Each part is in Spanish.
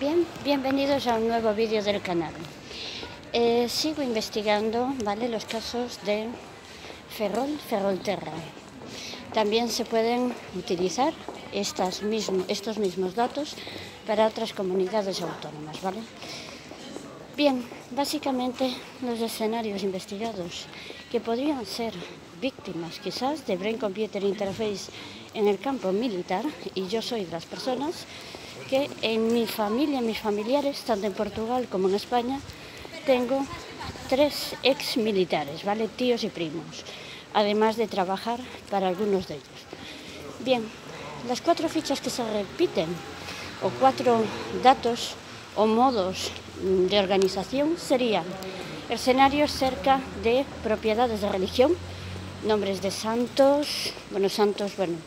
Bien, bienvenidos a un nuevo vídeo del canal. Sigo investigando, ¿vale?, los casos de Ferrolterra. También se pueden utilizar estos mismos datos para otras comunidades autónomas, ¿vale? Bien, básicamente los escenarios investigados que podrían ser víctimas quizás de Brain Computer Interface en el campo militar, y yo soy de las personas que en mi familia, mis familiares, tanto en Portugal como en España, tengo 3 ex militares, ¿vale?, tíos y primos, además de trabajar para algunos de ellos. Bien, las 4 fichas que se repiten, o 4 datos o modos de organización, serían escenarios cerca de propiedades de religión, nombres de santos,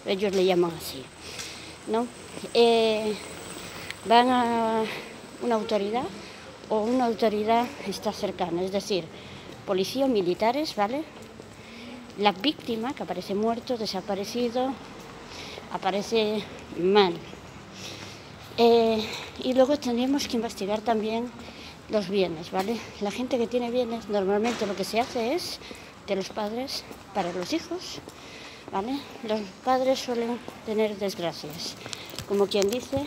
ellos le llaman así, ¿no? Van a una autoridad o una autoridad está cercana, es decir, policía o militares, ¿vale? La víctima, que aparece muerto, desaparecido, aparece mal. Y luego tendríamos que investigar también los bienes, ¿vale? La gente que tiene bienes, normalmente lo que se hace es de los padres para los hijos, ¿vale? Los padres suelen tener desgracias, como quien dice,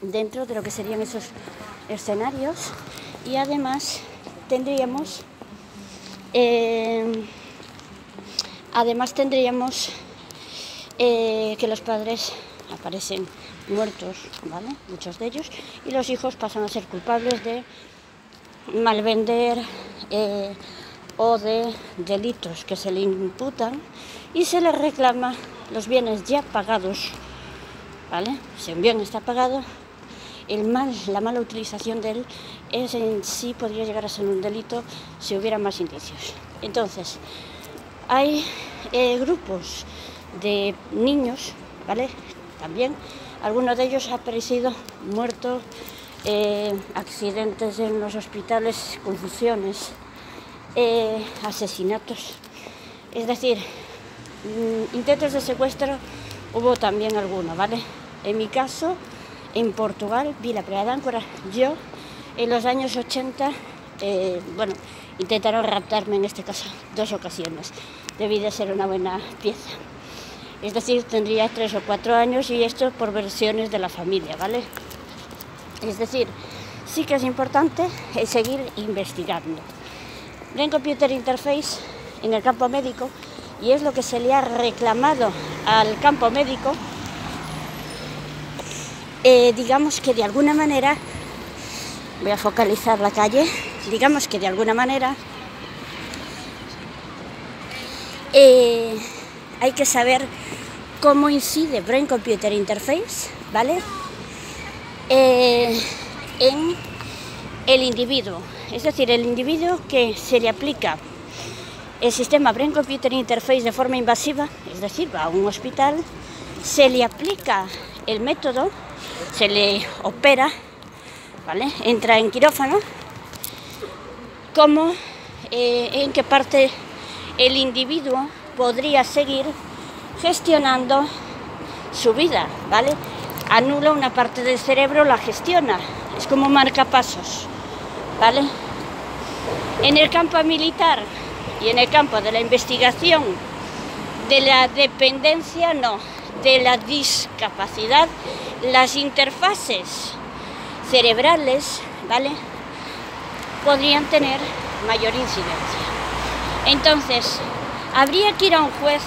dentro de lo que serían esos escenarios, y además tendríamos que los padres aparecen muertos, ¿vale?, muchos de ellos, y los hijos pasan a ser culpables de malvender o de delitos que se le imputan y se les reclama los bienes ya pagados, ¿vale? Si un bien está pagado, la mala utilización de él en sí podría llegar a ser un delito si hubiera más indicios. Entonces, hay grupos de niños, ¿vale?, también, algunos de ellos han aparecido muertos, accidentes en los hospitales, confusiones, asesinatos, es decir, intentos de secuestro hubo también alguno, ¿vale? En mi caso, en Portugal, Vila Praia de Áncora, yo en los años 80, intentaron raptarme en este caso 2 ocasiones, debí de ser una buena pieza. Es decir, tendría 3 o 4 años, y esto por versiones de la familia, ¿vale? Es decir, sí que es importante seguir investigando. Brain Computer Interface en el campo médico, y es lo que se le ha reclamado al campo médico, digamos que de alguna manera, voy a focalizar la calle, digamos que de alguna manera hay que saber cómo incide Brain Computer Interface, ¿vale?, en el individuo. Es decir, el individuo que se le aplica el sistema Brain Computer Interface de forma invasiva, es decir, va a un hospital, se le aplica el método, se le opera, ¿vale?, entra en quirófano, cómo, en qué parte el individuo podría seguir gestionando su vida, ¿vale? Anula una parte del cerebro, la gestiona, es como marcapasos, ¿vale? En el campo militar y en el campo de la investigación de la dependencia, no, de la discapacidad, las interfaces cerebrales, ¿vale?, podrían tener mayor incidencia. Entonces, habría que ir a un juez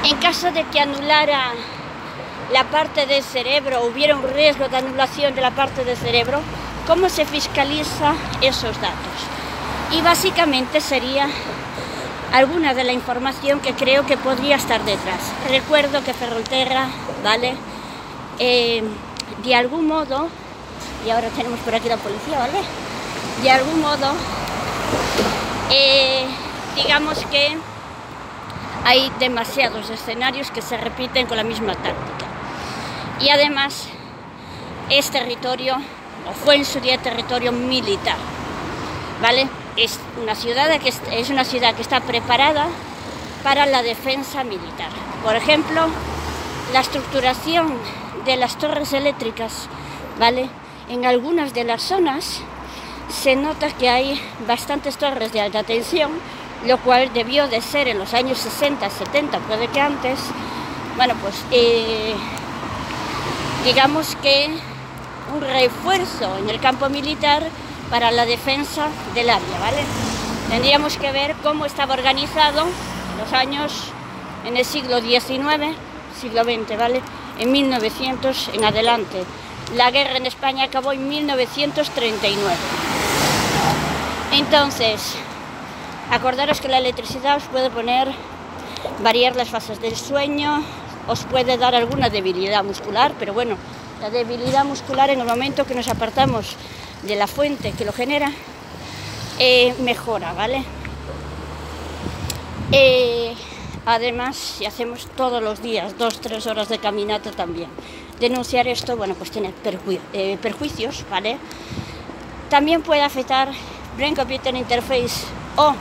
en caso de que anulara la parte del cerebro, hubiera un riesgo de anulación de la parte del cerebro. ¿Cómo se fiscaliza esos datos? Y básicamente sería alguna de la información que creo que podría estar detrás. Recuerdo que Ferrolterra, ¿vale?, de algún modo, y ahora tenemos por aquí la policía, ¿vale?, de algún modo, digamos que hay demasiados escenarios que se repiten con la misma táctica. Y además es territorio, o fue en su día territorio militar, ¿vale? Es una ciudad que está preparada para la defensa militar. Por ejemplo, la estructuración de las torres eléctricas, ¿vale? En algunas de las zonas se nota que hay bastantes torres de alta tensión, lo cual debió de ser en los años 60, 70, puede que antes, bueno, pues digamos que un refuerzo en el campo militar para la defensa del área, ¿vale? Tendríamos que ver cómo estaba organizado en los años, en el siglo XIX, siglo XX, ¿vale? En 1900 en adelante. La guerra en España acabó en 1939. Entonces, acordaros que la electricidad os puede variar las fases del sueño, os puede dar alguna debilidad muscular, pero bueno, la debilidad muscular en el momento que nos apartamos de la fuente que lo genera, mejora, ¿vale? Además, si hacemos todos los días 2-3 horas de caminata también, denunciar esto, bueno, pues tiene perjuicios, ¿vale? También puede afectar Brain Computer Interface o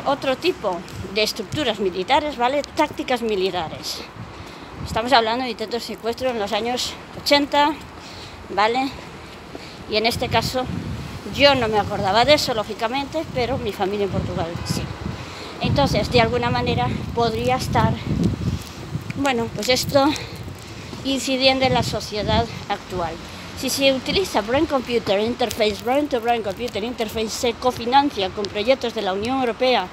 otro tipo de estructuras militares, ¿vale? Tácticas militares. Estamos hablando de intentos de secuestro en los años 80, ¿vale? Y en este caso yo no me acordaba de eso, lógicamente, pero mi familia en Portugal sí. Entonces, de alguna manera podría estar, bueno, pues esto incidiendo en la sociedad actual. Si se utiliza Brain Computer Interface, Brain to Brain Computer Interface, se cofinancia con proyectos de la Unión Europea,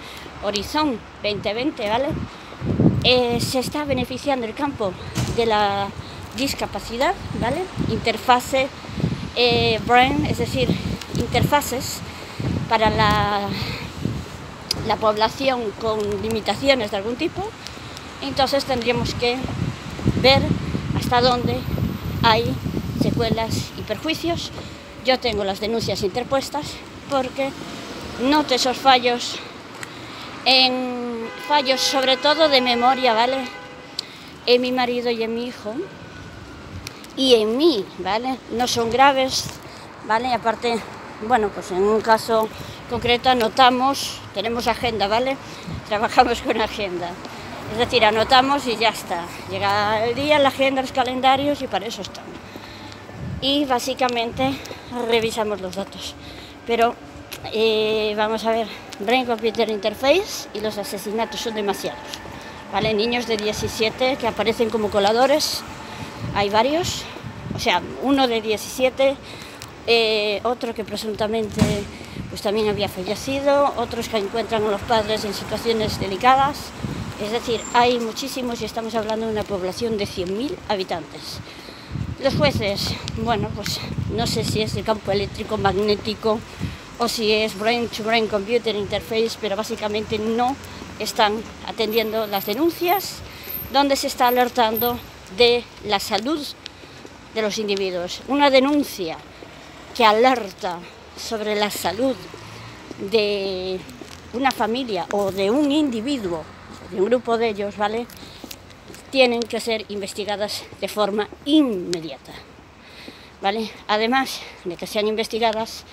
Horizon 2020, ¿vale? Se está beneficiando el campo de la discapacidad, ¿vale? Interfase Brain, es decir, interfaces para la población con limitaciones de algún tipo. Entonces tendríamos que ver hasta dónde hay secuelas y perjuicios. Yo tengo las denuncias interpuestas porque noto esos fallos, sobre todo de memoria, ¿vale? En mi marido y en mi hijo y en mí, ¿vale? No son graves, ¿vale? Aparte, bueno, pues en un caso concreto anotamos, tenemos agenda, ¿vale? Trabajamos con agenda. Es decir, anotamos y ya está. Llega el día, la agenda, los calendarios y para eso están. Y básicamente revisamos los datos. Pero vamos a ver, Brain Computer Interface y los asesinatos son demasiados, ¿vale? Niños de 17 que aparecen como coladores, hay varios, o sea, uno de 17, otro que presuntamente pues también había fallecido, otros que encuentran a los padres en situaciones delicadas. Es decir, hay muchísimos y estamos hablando de una población de 100.000 habitantes. Los jueces, bueno, pues no sé si es el campo eléctrico magnético o si es Brain to Brain Computer Interface, pero básicamente no están atendiendo las denuncias donde se está alertando de la salud de los individuos. Una denuncia que alerta sobre la salud de una familia o de un individuo, de un grupo de ellos, ¿vale? Tienen que ser investigadas de forma inmediata, ¿vale? Además de que sean investigadas,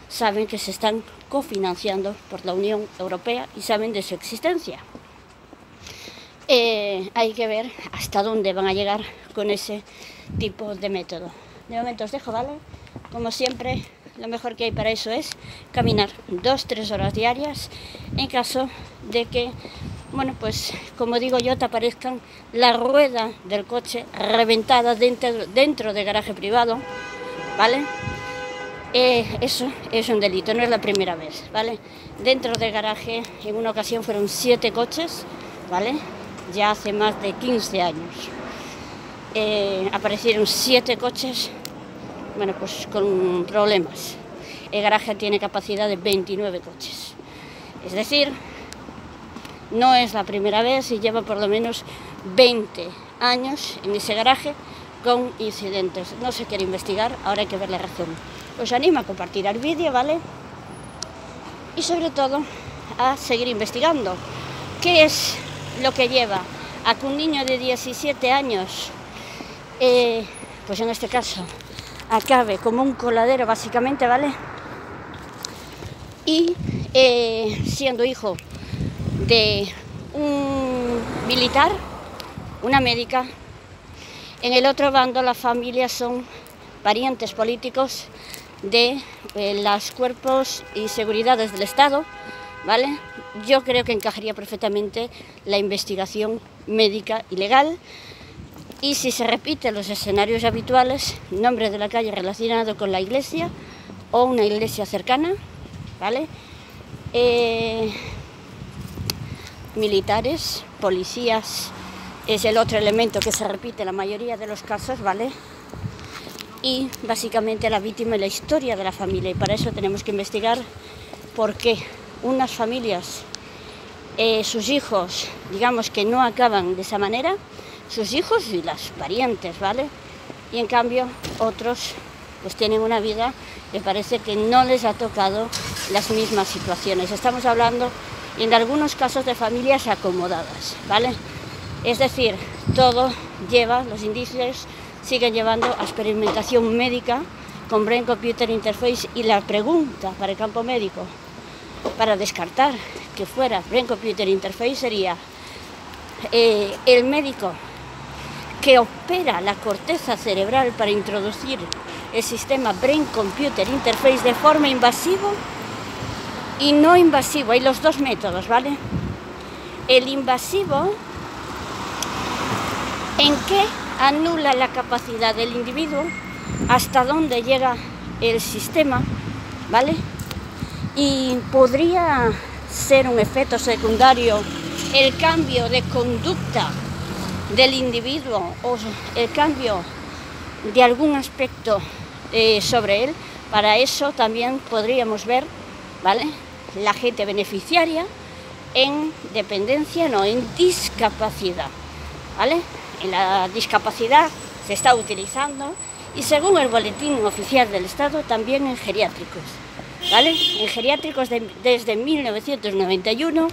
saben que se están cofinanciando por la Unión Europea y saben de su existencia. Hay que ver hasta dónde van a llegar con ese tipo de método. De momento os dejo, ¿vale? Como siempre, lo mejor que hay para eso es caminar 2-3 horas diarias en caso de que, bueno, pues como digo yo, te aparezcan la rueda del coche reventada dentro de garaje privado, ¿vale? Eso es un delito, no es la primera vez, ¿vale? Dentro del garaje, en una ocasión fueron 7 coches, ¿vale? Ya hace más de 15 años. Aparecieron 7 coches, bueno, pues con problemas. El garaje tiene capacidad de 29 coches. Es decir, no es la primera vez y lleva por lo menos 20 años en ese garaje con incidentes. No se quiere investigar, ahora hay que ver la razón. Os animo a compartir el vídeo, ¿vale? Y sobre todo a seguir investigando. ¿Qué es lo que lleva a que un niño de 17 años, pues en este caso, acabe como un coladero básicamente, ¿vale? Y siendo hijo de un militar, una médica En el otro bando las familias son parientes políticos de los cuerpos y seguridades del Estado, ¿vale? Yo creo que encajaría perfectamente la investigación médica y legal. Y si se repiten los escenarios habituales, nombre de la calle relacionado con la iglesia o una iglesia cercana, ¿vale? Militares, policías, es el otro elemento que se repite en la mayoría de los casos, ¿vale? Y básicamente la víctima y la historia de la familia. Y para eso tenemos que investigar por qué unas familias, sus hijos, digamos que no acaban de esa manera, sus hijos y las parientes, ¿vale? Y en cambio otros pues tienen una vida que parece que no les ha tocado las mismas situaciones. Estamos hablando en algunos casos de familias acomodadas, ¿vale? Es decir, todo lleva, los indicios siguen llevando a experimentación médica con Brain Computer Interface, y la pregunta para el campo médico para descartar que fuera Brain Computer Interface sería el médico que opera la corteza cerebral para introducir el sistema Brain Computer Interface de forma invasiva y no invasivo. Hay los dos métodos, ¿vale? El invasivo, ¿en qué anula la capacidad del individuo? Hasta dónde llega el sistema, ¿vale? Y podría ser un efecto secundario el cambio de conducta del individuo o el cambio de algún aspecto sobre él. Para eso también podríamos ver, ¿vale?, la gente beneficiaria en dependencia, no, en discapacidad, ¿vale? En la discapacidad se está utilizando, y según el boletín oficial del Estado también en geriátricos, ¿vale? En geriátricos desde 1991,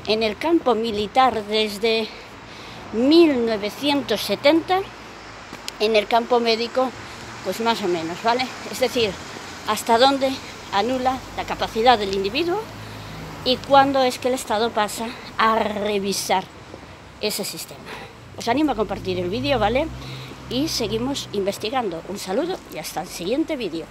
en el campo militar desde 1970, en el campo médico pues más o menos, ¿vale? Es decir, hasta dónde anula la capacidad del individuo y cuándo es que el Estado pasa a revisar ese sistema. Os animo a compartir el vídeo, ¿vale? Y seguimos investigando. Un saludo y hasta el siguiente vídeo.